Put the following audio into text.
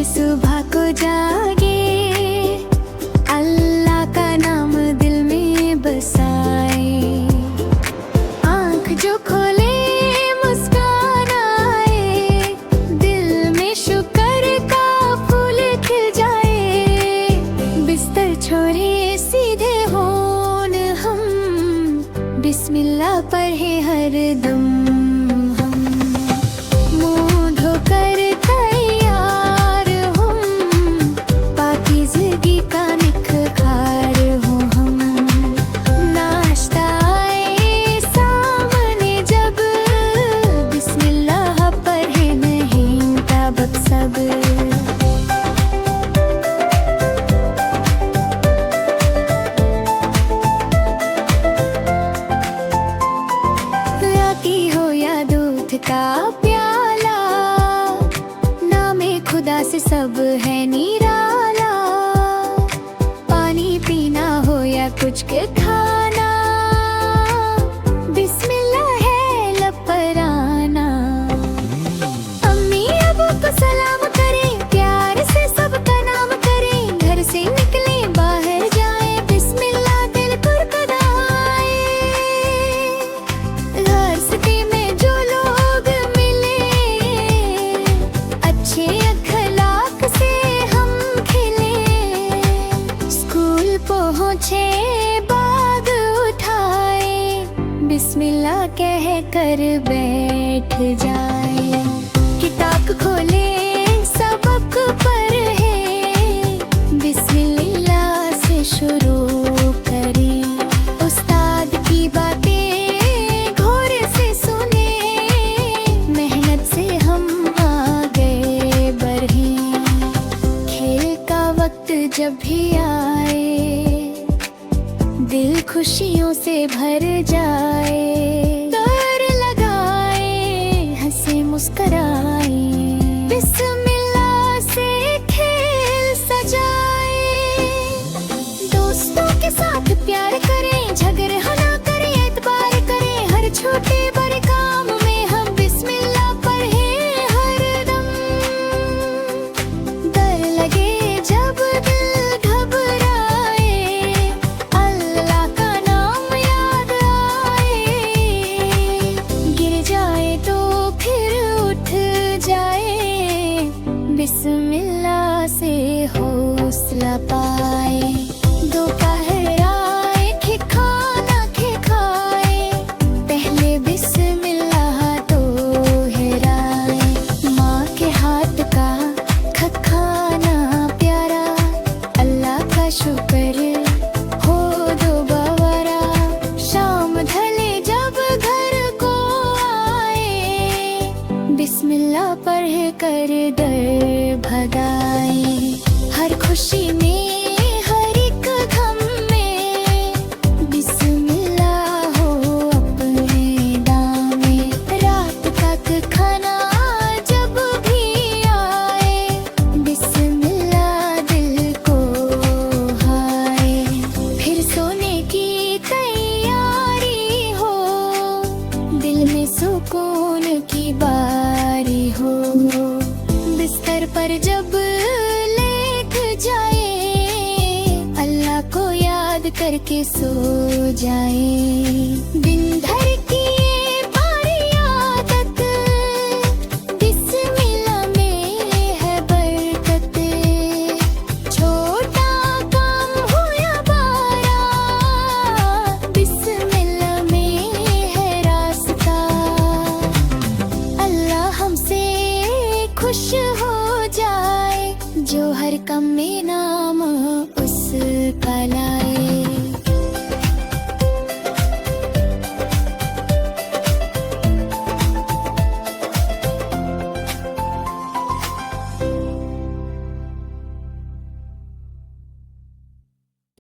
सुबह को जागे, अल्लाह का नाम दिल में बसाए। आँख जो खोले मुस्कान आए, दिल में शुक्र का फूल खिल जाए। बिस्तर छोड़े सीधे होन हम, बिस्मिल्लाह पढ़े हर दम। का प्याला, नामे खुदा से सब है निराला। पानी पीना हो या कुछ के खाना, बिस्मिल्लाह है लब पर आना। अम्मी अबू को सलाम करें, प्यार से सबका नाम करें। घर से निकले बाहर जाए, बिस्मिल्लाह दिल कुरकुराए। रास्ते में जो पहुँचे बाग उठाए, बिस्मिल्लाह कह कर बैठ जाए। किताब खोले सबक पर है, बिस्मिल्लाह से शुरू करें। उस्ताद की बातें गौर से सुने, मेहनत से हम आगे बढ़े। खेल का वक्त जब भी आए, दिल खुशियों से भर जाए। दौड़ लगाए, हंसे मुस्कराए, बिस्मिल्लाह से खेल सजाए। दोस्तों के साथ प्यार करें, झगड़ा ना करें, एतबार करें। हर छोटे बड़े काम में हम बिस्मिल्लाह पढ़े हर दम। डर लगे जब दिल घबराए, अल्लाह का नाम याद आए। गिर जाए तो फिर उठ जाए, बिस्मिल्लाह से हौसला पाए। दोपहर आए कि खाना खाए, पहले बिस्मिल्लाह तो दोहराए। माँ के हाथ का खाना प्यारा, अल्लाह का शुक्र हो दोबारा। शाम ढले जब घर को आए, बिस्मिल्लाह पढ़ कर डर भगाए। हर खुशी में हर एक गम में, बिस्मिल्लाह हो अपने दामे। रात का खाना जब भी आए, बिस्मिल्लाह दिल को हाय। फिर सोने की तैयारी हो, दिल में सुकून की बारी हो। बिस्तर पर जब लेट जाए, अल्लाह को याद करके सो जाए। दिन भर